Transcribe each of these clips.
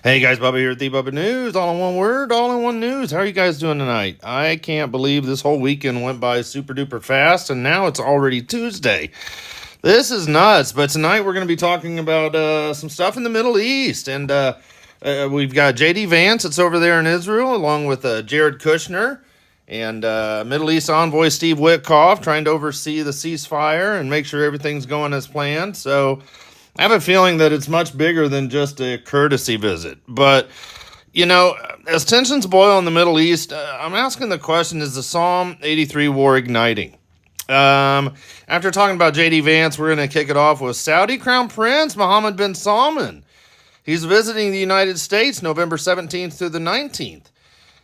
Hey guys, Bubba here at the BubbaNews, all in one word, all in one news. How are you guys doing tonight? I can't believe this whole weekend went by super duper fast, and now it's already Tuesday. This is nuts, but tonight we're going to be talking about some stuff in the Middle East, and we've got J.D. Vance that's over there in Israel, along with Jared Kushner, and Middle East envoy Steve Witkoff trying to oversee the ceasefire and make sure everything's going as planned. So I have a feeling that it's much bigger than just a courtesy visit. But, you know, as tensions boil in the Middle East, I'm asking the question, is the Psalm 83 war igniting? After talking about J.D. Vance, we're going to kick it off with Saudi Crown Prince Mohammed bin Salman. He's visiting the United States November 17th through the 19th.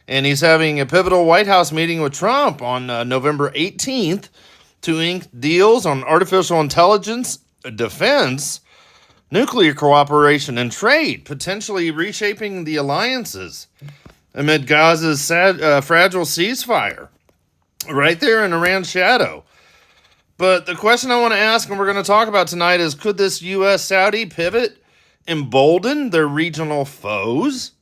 And he's having a pivotal White House meeting with Trump on November 18th to ink deals on artificial intelligence, defense, nuclear cooperation, and trade, potentially reshaping the alliances amid Gaza's fragile ceasefire, right there in Iran's shadow. But the question I want to ask, and we're going to talk about tonight, is could this U.S. Saudi pivot embolden their regional foes?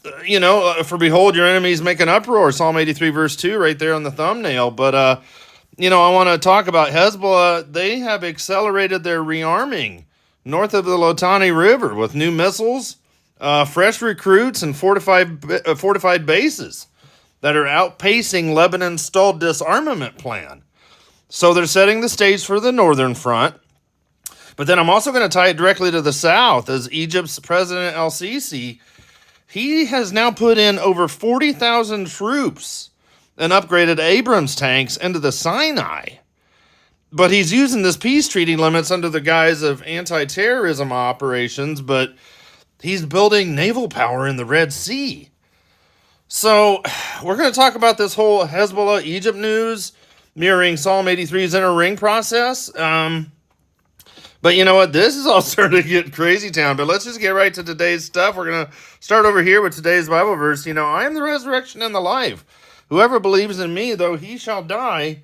For behold, your enemies make an uproar, Psalm 83 verse 2, right there on the thumbnail. But, I want to talk about Hezbollah. They have accelerated their rearming north of the Litani River with new missiles, fresh recruits, and fortified bases that are outpacing Lebanon's stalled disarmament plan. So they're setting the stage for the northern front. But then I'm also going to tie it directly to the south, as Egypt's President Sisi, he has now put in over 40,000 troops and upgraded Abrams tanks into the Sinai. But he's using this peace treaty limits under the guise of anti-terrorism operations, but he's building naval power in the Red Sea. So we're going to talk about this whole Hezbollah Egypt news mirroring Psalm 83's inner ring process. But you know what? This is all starting to get crazy town. But let's just get right to today's stuff. We're going to start over here with today's Bible verse. I am the resurrection and the life. Whoever believes in me, though he shall die,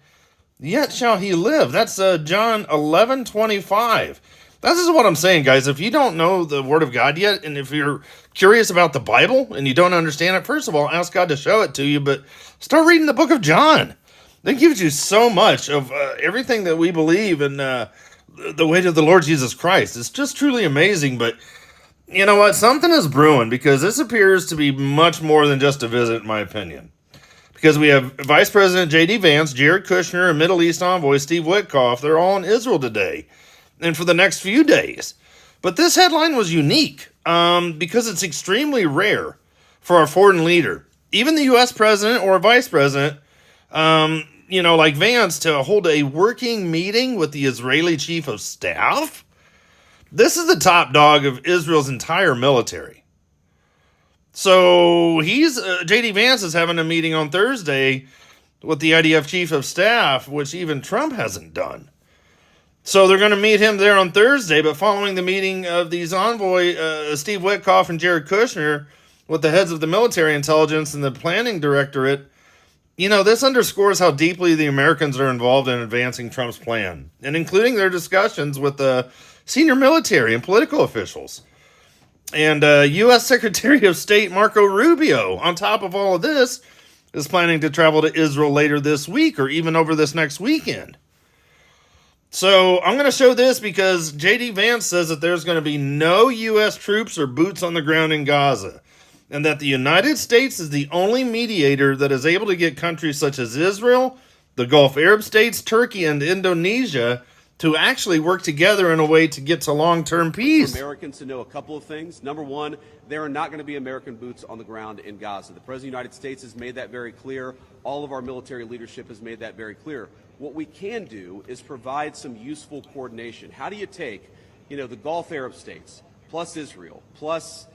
yet shall he live. That's John 11:25. This is what I'm saying, guys. If you don't know the Word of God yet, and if you're curious about the Bible and you don't understand it, first of all, ask God to show it to you. But start reading the book of John. That gives you so much of everything that we believe in the way to the Lord Jesus Christ. It's just truly amazing. But you know what? Something is brewing, because this appears to be much more than just a visit, in my opinion. Because we have Vice President J.D. Vance, Jared Kushner, and Middle East envoy Steve Witkoff. They're all in Israel today and for the next few days. But this headline was unique because it's extremely rare for a foreign leader, even the U.S. president or a vice president, like Vance, to hold a working meeting with the Israeli chief of staff. This is the top dog of Israel's entire military. So J.D. Vance is having a meeting on Thursday with the IDF chief of staff, which even Trump hasn't done. So they're going to meet him there on Thursday, but following the meeting of these envoy, Steve Witkoff and Jared Kushner, with the heads of the military intelligence and the planning directorate, this underscores how deeply the Americans are involved in advancing Trump's plan, and including their discussions with the senior military and political officials. And U.S. Secretary of State Marco Rubio, on top of all of this, is planning to travel to Israel later this week or even over this next weekend. So I'm going to show this because J.D. Vance says that there's going to be no U.S. troops or boots on the ground in Gaza, and that the United States is the only mediator that is able to get countries such as Israel, the Gulf Arab states, Turkey, and Indonesia to actually work together in a way to get to long-term peace. For Americans to know a couple of things. Number one, there are not going to be American boots on the ground in Gaza. The President of the United States has made that very clear. All of our military leadership has made that very clear. What we can do is provide some useful coordination. How do you take, the Gulf Arab states, plus Israel, plus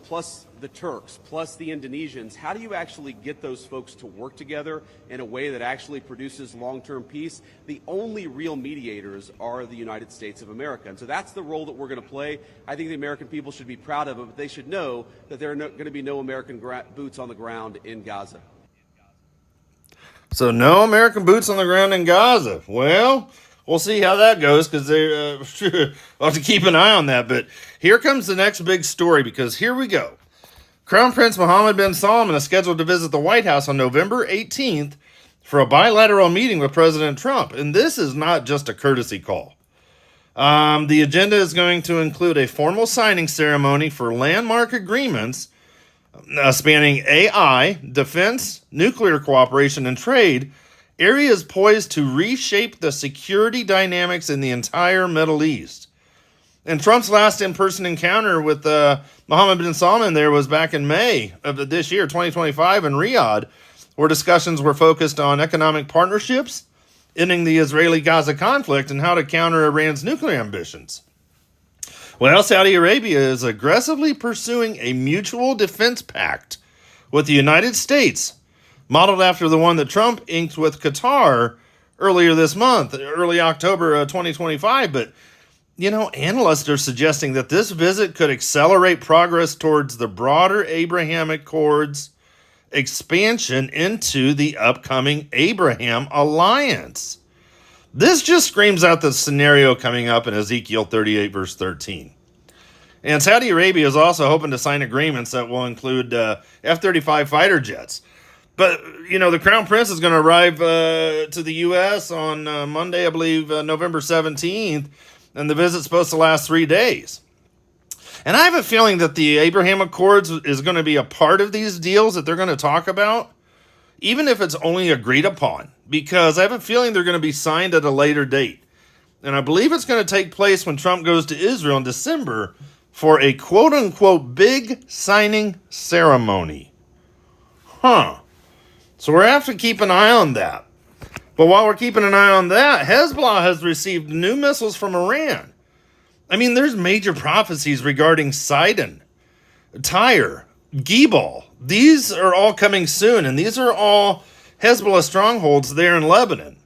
plus the Turks, plus the Indonesians? How do you actually get those folks to work together in a way that actually produces long-term peace? The only real mediators are the United States of America. And so that's the role that we're going to play. I think the American people should be proud of it, but they should know that there are going to be no American boots on the ground in Gaza. So no American boots on the ground in Gaza. Well, we'll see how that goes because we'll have to keep an eye on that. But here comes the next big story because here we go. Crown Prince Mohammed bin Salman is scheduled to visit the White House on November 18th for a bilateral meeting with President Trump. And this is not just a courtesy call. The agenda is going to include a formal signing ceremony for landmark agreements spanning AI, defense, nuclear cooperation, and trade, areas poised to reshape the security dynamics in the entire Middle East. And Trump's last in-person encounter with Mohammed bin Salman there was back in May of this year, 2025, in Riyadh, where discussions were focused on economic partnerships, ending the Israeli-Gaza conflict, and how to counter Iran's nuclear ambitions. Well, Saudi Arabia is aggressively pursuing a mutual defense pact with the United States, modeled after the one that Trump inked with Qatar earlier this month, early October 2025. But, analysts are suggesting that this visit could accelerate progress towards the broader Abrahamic Accords expansion into the upcoming Abraham Alliance. This just screams out the scenario coming up in Ezekiel 38, verse 13. And Saudi Arabia is also hoping to sign agreements that will include F-35 fighter jets. But, the Crown Prince is going to arrive to the U.S. on Monday, I believe, November 17th, and the visit's supposed to last 3 days. And I have a feeling that the Abraham Accords is going to be a part of these deals that they're going to talk about, even if it's only agreed upon, because I have a feeling they're going to be signed at a later date. And I believe it's going to take place when Trump goes to Israel in December for a quote-unquote big signing ceremony. So we're have to keep an eye on that. But while we're keeping an eye on that, Hezbollah has received new missiles from Iran. I mean, there's major prophecies regarding Sidon, Tyre, Gebal. These are all coming soon, and these are all Hezbollah strongholds there in Lebanon.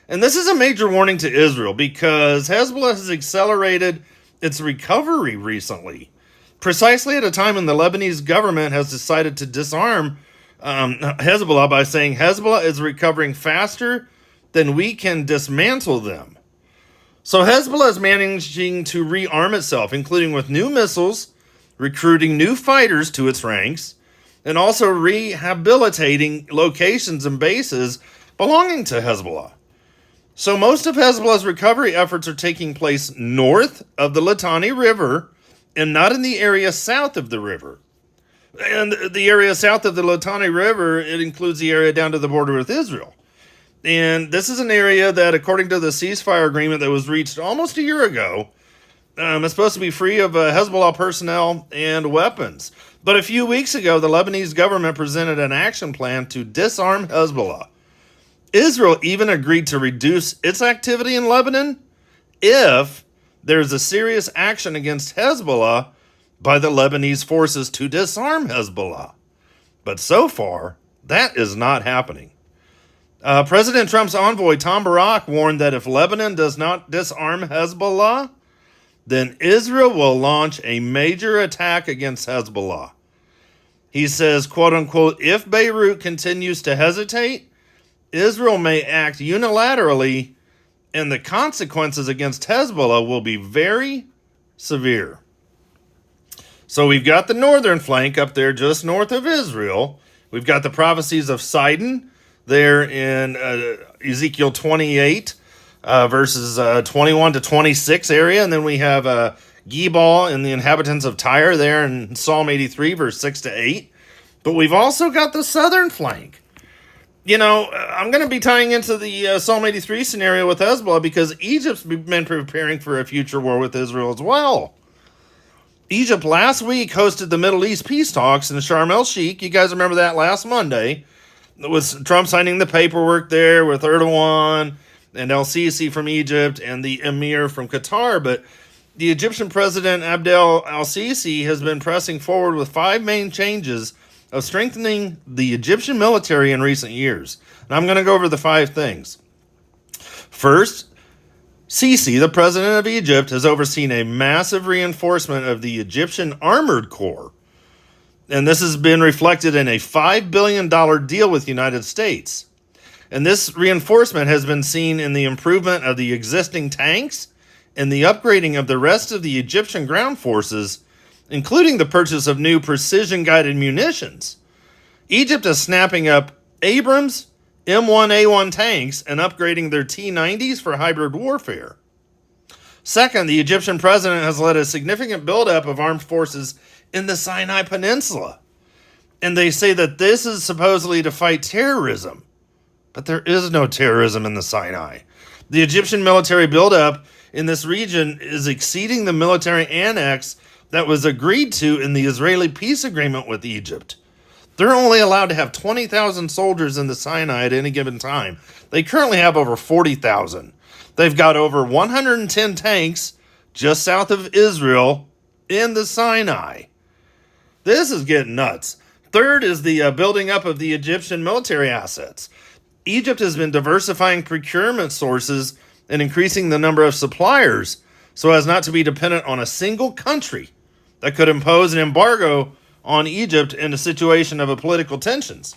And this is a major warning to Israel because Hezbollah has accelerated its recovery recently, precisely at a time when the Lebanese government has decided to disarm Hezbollah by saying Hezbollah is recovering faster than we can dismantle them. So Hezbollah is managing to rearm itself, including with new missiles, recruiting new fighters to its ranks, and also rehabilitating locations and bases belonging to Hezbollah. So most of Hezbollah's recovery efforts are taking place north of the Litani River and not in the area south of the river. And the area south of the Litani River, it includes the area down to the border with Israel. And this is an area that, according to the ceasefire agreement that was reached almost a year ago, is supposed to be free of Hezbollah personnel and weapons. But a few weeks ago, the Lebanese government presented an action plan to disarm Hezbollah. Israel even agreed to reduce its activity in Lebanon if there's a serious action against Hezbollah by the Lebanese forces to disarm Hezbollah. But so far, that is not happening. President Trump's envoy, Tom Barak, warned that if Lebanon does not disarm Hezbollah, then Israel will launch a major attack against Hezbollah. He says, quote unquote, if Beirut continues to hesitate, Israel may act unilaterally, and the consequences against Hezbollah will be very severe. So we've got the northern flank up there just north of Israel. We've got the prophecies of Sidon there in Ezekiel 28, verses 21 to 26 area. And then we have Gebal and the inhabitants of Tyre there in Psalm 83, verse 6 to 8. But we've also got the southern flank. I'm going to be tying into the Psalm 83 scenario with Hezbollah because Egypt's been preparing for a future war with Israel as well. Egypt last week hosted the Middle East peace talks in Sharm el-Sheikh. You guys remember that last Monday? With Trump signing the paperwork there with Erdogan and el-Sisi from Egypt and the emir from Qatar. But the Egyptian president Abdel el-Sisi has been pressing forward with 5 main changes of strengthening the Egyptian military in recent years. And I'm going to go over the 5 things. First, Sisi, the president of Egypt, has overseen a massive reinforcement of the Egyptian Armored Corps. And this has been reflected in a $5 billion deal with the United States. And this reinforcement has been seen in the improvement of the existing tanks and the upgrading of the rest of the Egyptian ground forces, including the purchase of new precision-guided munitions. Egypt is snapping up Abrams M1A1 tanks and upgrading their T-90s for hybrid warfare. Second, the Egyptian president has led a significant buildup of armed forces in the Sinai Peninsula. And they say that this is supposedly to fight terrorism. But there is no terrorism in the Sinai. The Egyptian military buildup in this region is exceeding the military annex that was agreed to in the Israeli peace agreement with Egypt. They're only allowed to have 20,000 soldiers in the Sinai at any given time. They currently have over 40,000. They've got over 110 tanks just south of Israel in the Sinai. This is getting nuts. Third is the building up of the Egyptian military assets. Egypt has been diversifying procurement sources and increasing the number of suppliers so as not to be dependent on a single country that could impose an embargo on Egypt in a situation of political tensions.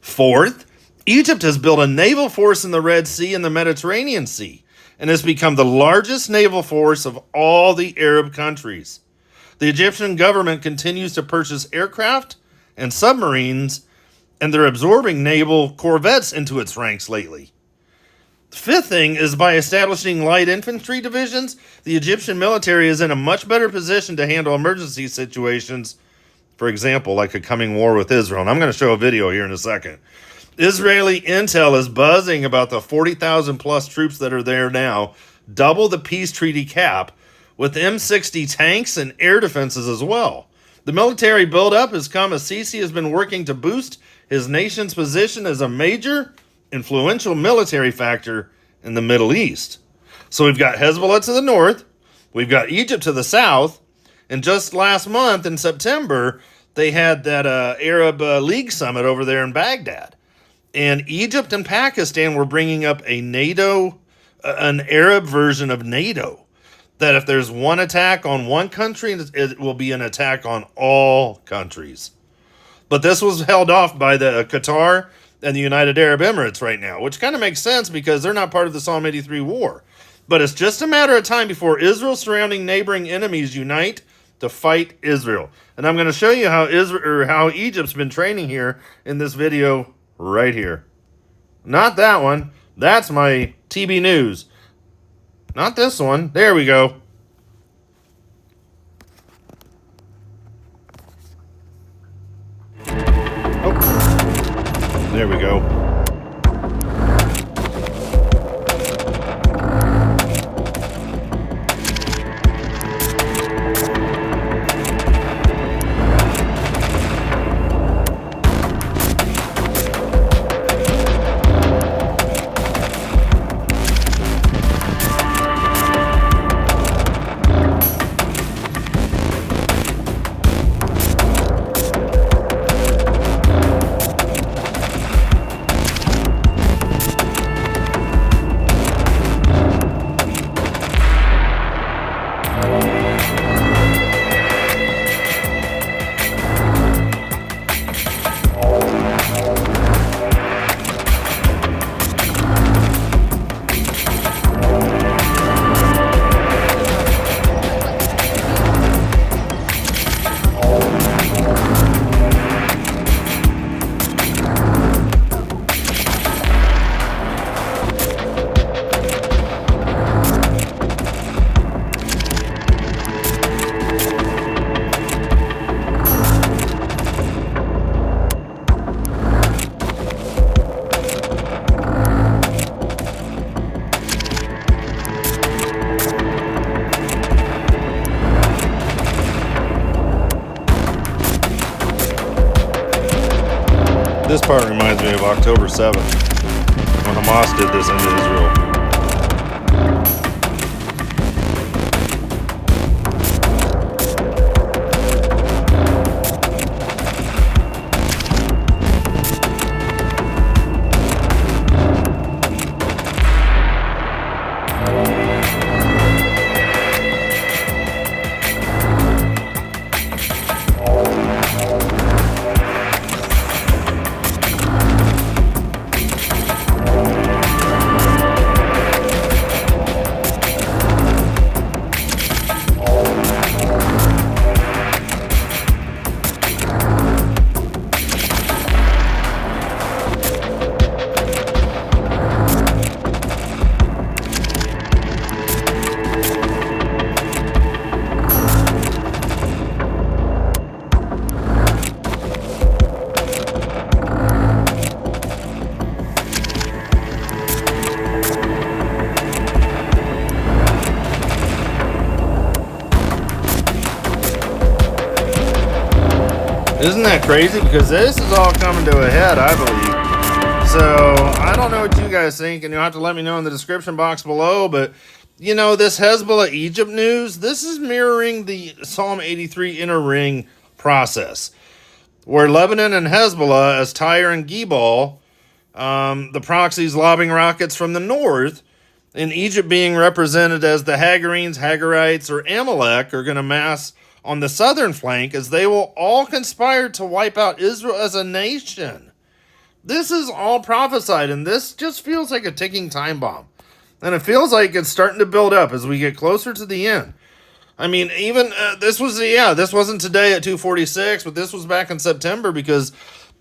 Fourth, Egypt has built a naval force in the Red Sea and the Mediterranean Sea and has become the largest naval force of all the Arab countries. The Egyptian government continues to purchase aircraft and submarines, and they're absorbing naval corvettes into its ranks lately. The fifth thing is by establishing light infantry divisions, the Egyptian military is in a much better position to handle emergency situations, for example, like a coming war with Israel. And I'm going to show a video here in a second. Israeli intel is buzzing about the 40,000 plus troops that are there now, double the peace treaty cap, with M60 tanks and air defenses as well. The military buildup has come as Sisi has been working to boost his nation's position as a major, influential military factor in the Middle East. So we've got Hezbollah to the north, we've got Egypt to the south, and just last month in September, they had that Arab League summit over there in Baghdad. And Egypt and Pakistan were bringing up a NATO, an Arab version of NATO, that if there's one attack on one country, it will be an attack on all countries. But this was held off by the Qatar and the United Arab Emirates right now, which kind of makes sense because they're not part of the Psalm 83 war. But it's just a matter of time before Israel's surrounding neighboring enemies unite to fight Israel. And I'm going to show you how Egypt's been training here in this video right here. Not that one. That's my TB News. Not this one. There we go. Oh. There we go. This part reminds me of October 7th, when Hamas did this into Israel. Isn't that crazy? Because this is all coming to a head, I believe. So, I don't know what you guys think, and you'll have to let me know in the description box below, but, you know, this Hezbollah Egypt news, this is mirroring the Psalm 83 inner ring process, where Lebanon and Hezbollah, as Tyre and Gebal, the proxies lobbing rockets from the north, and Egypt being represented as the Hagarenes, Hagarites, or Amalek, are going to mass on the southern flank, as they will all conspire to wipe out Israel as a nation. This is all prophesied, and this just feels like a ticking time bomb. And it feels like it's starting to build up as we get closer to the end. I mean, even this wasn't today at 2:46, but this was back in September, because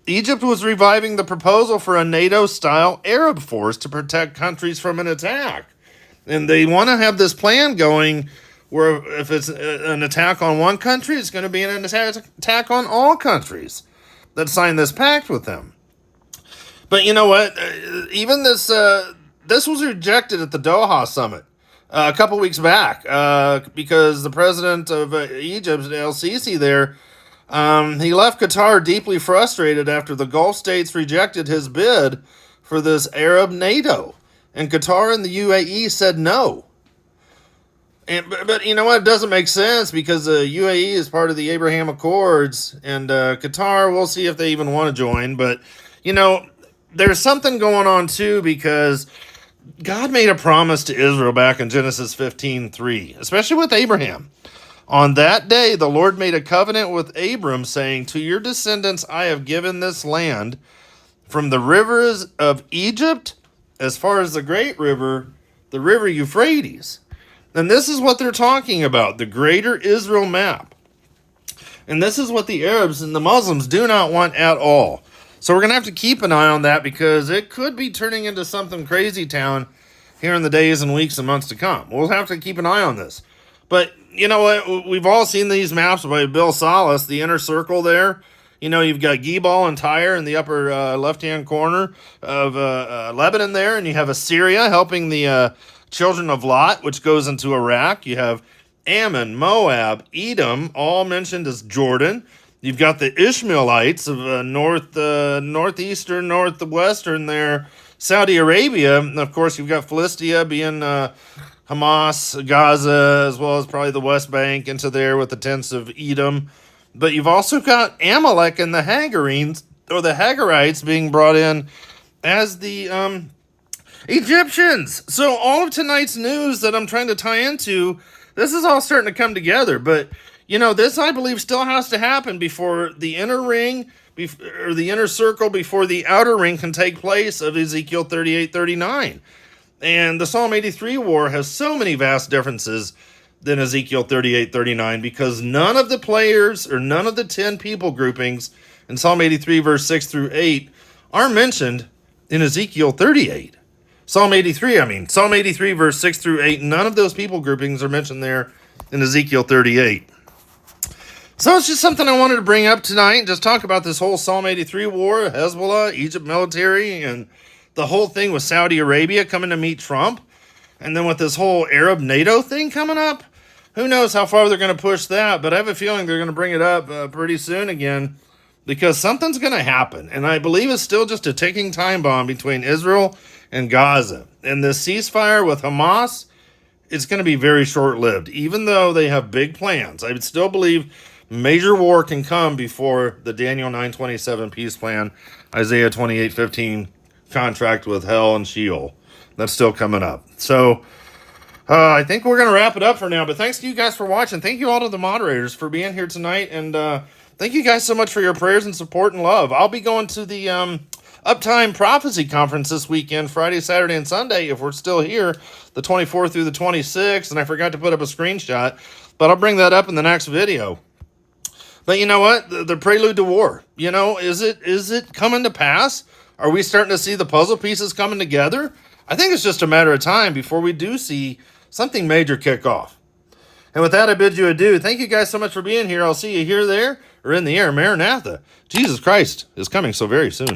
Egypt was reviving the proposal for a NATO-style Arab force to protect countries from an attack. And they want to have this plan going where if it's an attack on one country, it's going to be an attack on all countries that sign this pact with them. But you know what? Even this was rejected at the Doha summit a couple weeks back because the president of Egypt, El Sisi, there, he left Qatar deeply frustrated after the Gulf states rejected his bid for this Arab NATO. And Qatar and the UAE said no. But you know what? It doesn't make sense, because the UAE is part of the Abraham Accords, and Qatar, we'll see if they even want to join. But, you know, there's something going on, too, because God made a promise to Israel back in Genesis 15:3, especially with Abraham. On that day, the Lord made a covenant with Abrams, saying, "To your descendants I have given this land, from the rivers of Egypt as far as the great river, the river Euphrates." And this is what they're talking about, the greater Israel map. And this is what the Arabs and the Muslims do not want at all. So we're going to have to keep an eye on that, because it could be turning into something crazy town here in the days and weeks and months to come. We'll have to keep an eye on this. But you know what? We've all seen these maps by Bill Salas, the inner circle there. You know, you've got Gebal and Tyre in the upper left-hand corner of Lebanon there, and you have Assyria helping the children of Lot, which goes into Iraq. You have Ammon, Moab, Edom, all mentioned as Jordan. You've got the Ishmaelites of northeastern, northwestern there, Saudi Arabia. And of course, you've got Philistia being Hamas, Gaza, as well as probably the West Bank into there with the tents of Edom. But you've also got Amalek and the Hagarenes, or the Hagarites, being brought in as the Egyptians. So all of tonight's news that I'm trying to tie into, this is all starting to come together. But, you know, this, I believe, still has to happen before the inner ring, or the inner circle, before the outer ring can take place of Ezekiel 38:39. And the Psalm 83 war has so many vast differences than Ezekiel 38:39, because none of the players, or none of the 10 people groupings in Psalm 83 verse 6 through 8 are mentioned in Ezekiel 38. Psalm 83 verse 6 through 8, none of those people groupings are mentioned there in Ezekiel 38. So it's just something I wanted to bring up tonight and just talk about this whole Psalm 83 war, Hezbollah, Egypt military, and the whole thing with Saudi Arabia coming to meet Trump. And then with this whole Arab NATO thing coming up, who knows how far they're going to push that, but I have a feeling they're going to bring it up pretty soon again, because something's going to happen. And I believe it's still just a ticking time bomb between Israel and Gaza. And this ceasefire with Hamas, it's going to be very short-lived, even though they have big plans. I would still believe major war can come before the Daniel 9:27 peace plan, Isaiah 28:15 contract with hell and Sheol. That's still coming up. So I think we're going to wrap it up for now. But thanks to you guys for watching. Thank you all to the moderators for being here tonight. And thank you guys so much for your prayers and support and love. I'll be going to the Uptime Prophecy Conference this weekend, Friday, Saturday, and Sunday, if we're still here, the 24th through the 26th. And I forgot to put up a screenshot, but I'll bring that up in the next video. But you know what? The prelude to war. You know, is it coming to pass? Are we starting to see the puzzle pieces coming together? I think it's just a matter of time before we do see something major kick off. And with that, I bid you adieu. Thank you guys so much for being here. I'll see you here, there, or in the air. Maranatha. Jesus Christ is coming so very soon.